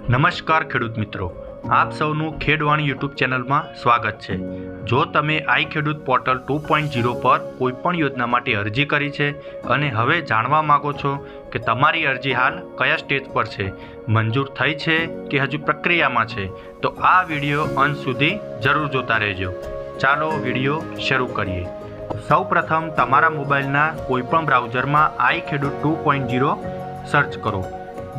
નમસ્કાર ખેડૂત મિત્રો, આપ સૌનું ખેડવાણી યુટ્યુબ ચેનલમાં સ્વાગત છે। જો તમે આઈ ખેડૂત પોર્ટલ 2.0 પર કોઈપણ યોજના માટે અરજી કરી છે અને હવે જાણવા માગો છો કે તમારી અરજી હાલ કયા સ્ટેજ પર છે, મંજૂર થઈ છે કે હજુ પ્રક્રિયામાં છે, તો આ વિડીયો અંત સુધી જરૂર જોતા રહેજો। ચાલો વિડીયો શરૂ કરીએ। સૌપ્રથમ તમારા મોબાઈલના કોઈપણ બ્રાઉઝરમાં આઈ ખેડૂત 2.0 સર્ચ કરો।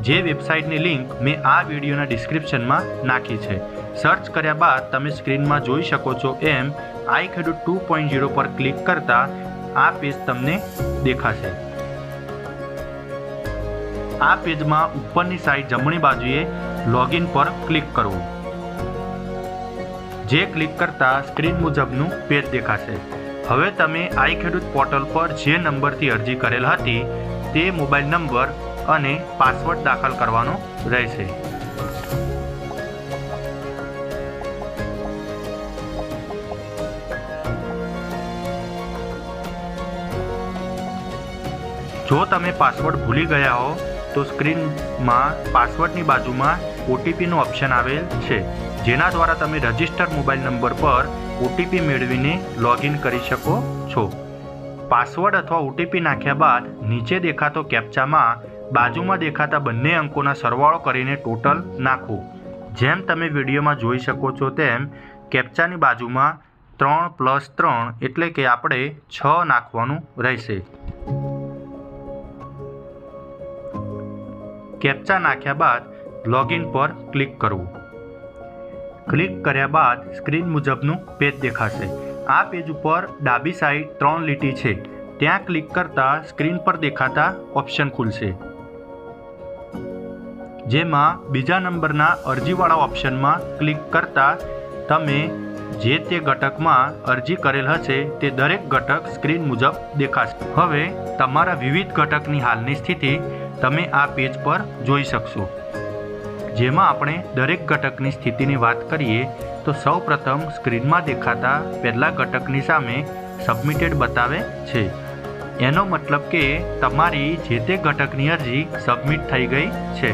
જે વેબસાઇટની લિંક મેં આ વિડીયોના ડિસ્ક્રિપ્શનમાં નાખી છે। સર્ચ કર્યા બાદ તમે સ્ક્રીનમાં જોઈ શકો છો એમ આઈ ખેડૂત 2.0 પર ક્લિક કરતા આ પેજ તમને દેખાશે। આ પેજમાં ઉપરની સાઈડ જમણી બાજુએ લોગિન પર ક્લિક કરવું। જે ક્લિક કરતા સ્ક્રીન મુજબનું પેજ દેખાશે। હવે તમે આઈ ખેડૂત પોર્ટલ પર જે નંબરથી અરજી કરેલ હતી તે મોબાઈલ નંબર અને પાસવર્ડ દાખલ કરવાનો રહેશે। જો તમે પાસવર્ડ ભૂલી ગયા હો તો સ્ક્રીનમાં પાસવર્ડની બાજુમાં ઓટીપીનો ઓપ્શન આવેલ છે, જેના દ્વારા તમે રજિસ્ટર મોબાઈલ નંબર પર ઓટીપી મેળવીને લોગિન કરી શકો છો। પાસવર્ડ અથવા ઓટીપી નાખ્યા બાદ નીચે દેખાતો કેપ્ચામાં બાજુમાં દેખાતા બંને અંકોના સરવાળો કરીને ટોટલ નાખવું। જેમ તમે વિડીયોમાં જોઈ શકો છો તેમ કેપ્ચાની બાજુમાં 3 + 3 એટલે કે આપણે 6 નાખવાનું રહેશે। કેપ્ચા નાખ્યા બાદ લોગિન પર ક્લિક કરવું। ક્લિક કર્યા બાદ સ્ક્રીન મુજબનું પેજ દેખાશે। આ પેજ ઉપર ડાબી સાઈડ 3 લીટી છે, ત્યાં ક્લિક કરતા સ્ક્રીન પર દેખાતા ઓપ્શન ખુલશે, જેમાં બીજા નંબરના અરજીવાળા ઓપ્શનમાં ક્લિક કરતા તમે જે તે ઘટકમાં અરજી કરેલ હશે તે દરેક ઘટક સ્ક્રીન મુજબ દેખાશે। હવે તમારા વિવિધ ઘટકની હાલની સ્થિતિ તમે આ પેજ પર જોઈ શકશો, જેમાં આપણે દરેક ઘટકની સ્થિતિની વાત કરીએ તો સૌપ્રથમ સ્ક્રીનમાં દેખાતા પહેલા ઘટકની સામે સબમિટેડ બતાવે છે। એનો મતલબ કે તમારી જે તે ઘટકની અરજી સબમિટ થઈ ગઈ છે,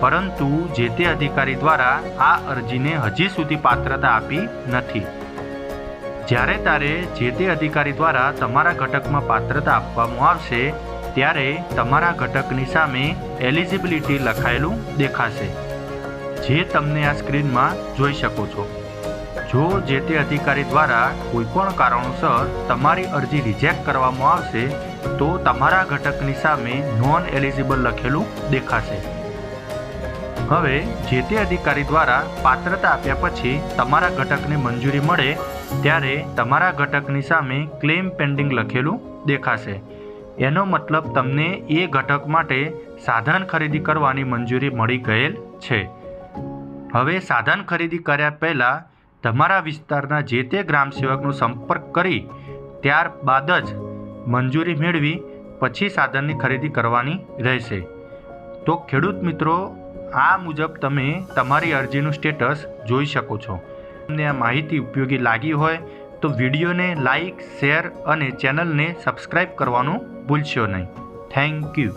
પરંતુ જે તે અધિકારી દ્વારા આ અરજીને હજી સુધી પાત્રતા આપી નથી। જ્યારે તારે જે તે અધિકારી દ્વારા તમારા ઘટકમાં પાત્રતા આપવામાં આવશે ત્યારે તમારા ઘટકની સામે એલિજિબિલિટી લખાયેલું દેખાશે, જે તમને આ સ્ક્રીનમાં જોઈ શકો છો। જો જે તે અધિકારી દ્વારા કોઈપણ કારણોસર તમારી અરજી રિજેક્ટ કરવામાં આવશે તો તમારા ઘટકની સામે નોન એલિજિબલ લખેલું દેખાશે। હવે જે તે અધિકારી દ્વારા પાત્રતા આપ્યા પછી તમારા ઘટકને મંજૂરી મળે ત્યારે તમારા ઘટકની સામે ક્લેમ પેન્ડિંગ લખેલું દેખાશે। એનો મતલબ તમને એ ઘટક માટે સાધન ખરીદી કરવાની મંજૂરી મળી ગયેલ છે। હવે સાધન ખરીદી કર્યા પહેલાં તમારા વિસ્તારના જે તે ગ્રામ સેવકનો સંપર્ક કરી ત્યારબાદ જ મંજૂરી મેળવી પછી સાધનની ખરીદી કરવાની રહેશે। તો ખેડૂત મિત્રો, આ મુજબ તમે તમારી અરજીનું સ્ટેટસ જોઈ શકો છો। તમને આ માહિતી ઉપયોગી લાગી હોય તો વિડીયોને લાઈક, શેર અને ચેનલને સબસ્ક્રાઈબ કરવાનું ભૂલશો નહીં। Thank you.